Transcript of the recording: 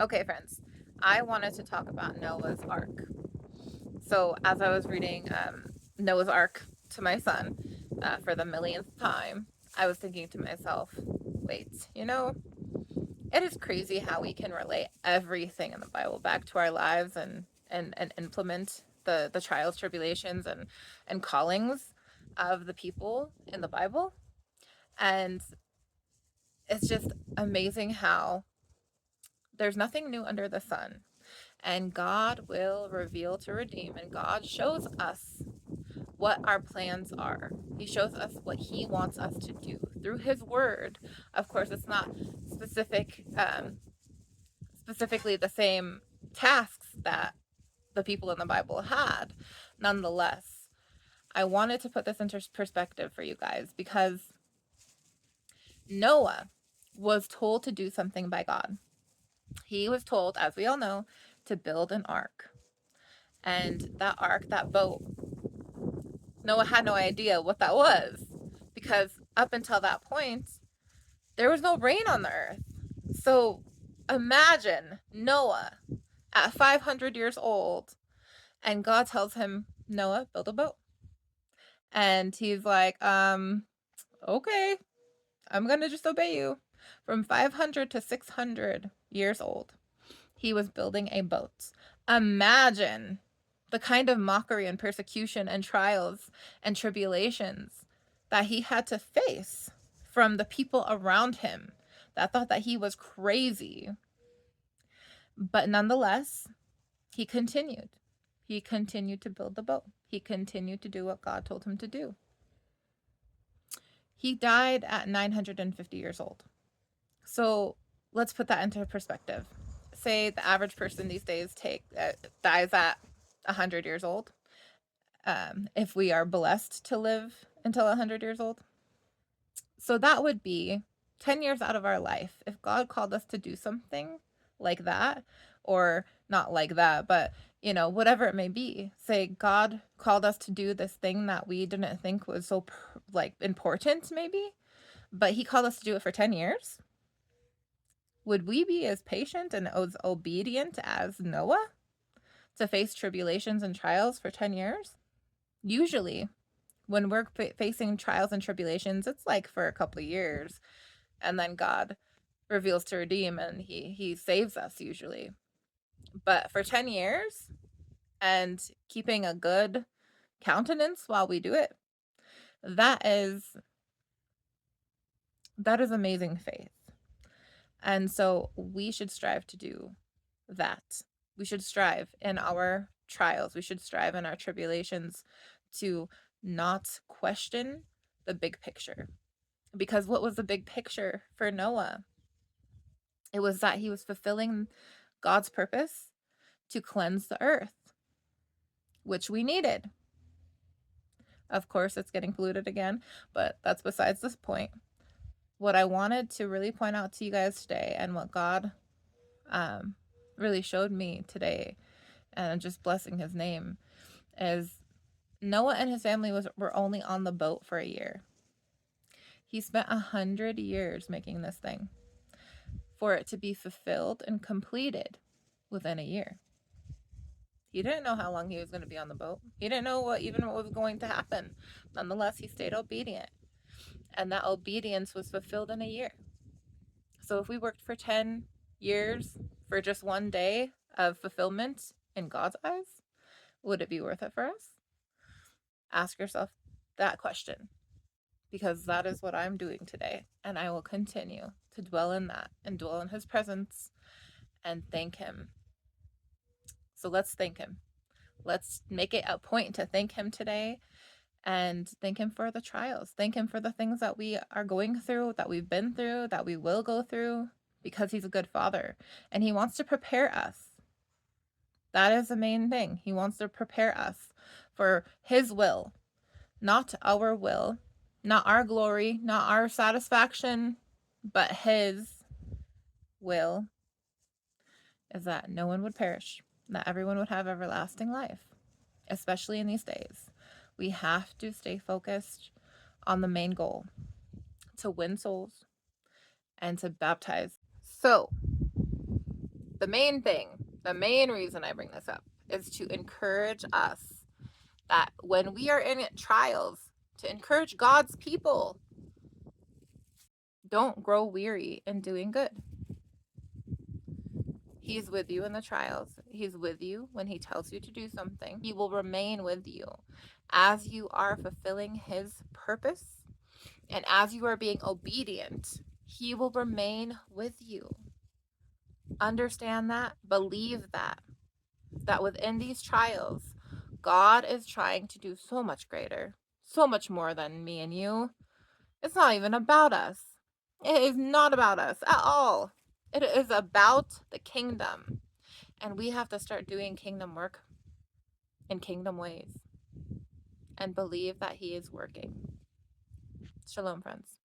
Okay, friends, I wanted to talk about Noah's Ark. So, as I was reading Noah's Ark to my son for the millionth time, I was thinking to myself, wait, it is crazy how we can relate everything in the Bible back to our lives and implement the trials, tribulations, and callings of the people in the Bible. And it's just amazing how there's nothing new under the sun. And God will reveal to redeem, and God shows us what our plans are. He shows us what He wants us to do through His Word. Of course, it's not specifically the same tasks that the people in the Bible had. Nonetheless, I wanted to put this into perspective for you guys because Noah was told to do something by God. He was told, as we all know, to build an ark. And that ark, that boat, Noah had no idea what that was because up until that point, there was no rain on the earth. So imagine Noah at 500 years old, and God tells him, Noah, build a boat. And he's like, okay, I'm going to just obey you. From 500 to 600 years old, he was building a boat. Imagine the kind of mockery and persecution and trials and tribulations that he had to face from the people around him that thought that he was crazy. But nonetheless, he continued. He continued to build the boat. He continued to do what God told him to do. He died at 950 years old. So let's put that into perspective. Say the average person these days dies at 100 years old. If we are blessed to live until 100 years old. So that would be 10 years out of our life. If God called us to do something like that, or not like that, but whatever it may be, say God called us to do this thing that we didn't think was so important, maybe, but He called us to do it for 10 years. Would we be as patient and as obedient as Noah to face tribulations and trials for 10 years? Usually, when we're facing trials and tribulations, it's like for a couple of years, and then God reveals to redeem, and he saves us usually. But for 10 years and keeping a good countenance while we do it, that is amazing faith. And so we should strive to do that. We should strive in our trials, we should strive in our tribulations to not question the big picture. Because what was the big picture for Noah? It was that he was fulfilling God's purpose to cleanse the earth, which we needed. Of course, it's getting polluted again, but that's besides this point. What I wanted to really point out to you guys today, and what God really showed me today, and I'm just blessing His name, is Noah and his family were only on the boat for a year. He spent 100 years making this thing for it to be fulfilled and completed within a year. He didn't know how long he was going to be on the boat. He didn't know what was going to happen. Nonetheless, he stayed obedient. And that obedience was fulfilled in a year. So if we worked for 10 years for just one day of fulfillment in God's eyes, would it be worth it for us? Ask yourself that question, because that is what I'm doing today. And I will continue to dwell in that and dwell in His presence and thank Him. So let's thank Him. Let's make it a point to thank Him today and thank Him for the trials. Thank Him for the things that we are going through, that we've been through, that we will go through, because He's a good Father and He wants to prepare us. That is the main thing. He wants to prepare us for His will, not our will, not our glory, not our satisfaction, but His will is that no one would perish, that everyone would have everlasting life, especially in these days. We have to stay focused on the main goal, to win souls and to baptize. So, the main thing, the main reason I bring this up is to encourage us that when we are in trials, to encourage God's people, don't grow weary in doing good. He's with you in the trials. He's with you when he tells you to do something. He will remain with you as you are fulfilling his purpose and as you are being obedient. He will remain with you. Understand that, believe that within these trials, God is trying to do so much greater, so much more than me and you. It's not even about us. It is not about us at all. It is about the kingdom. And we have to start doing kingdom work in kingdom ways and believe that he is working. Shalom, friends.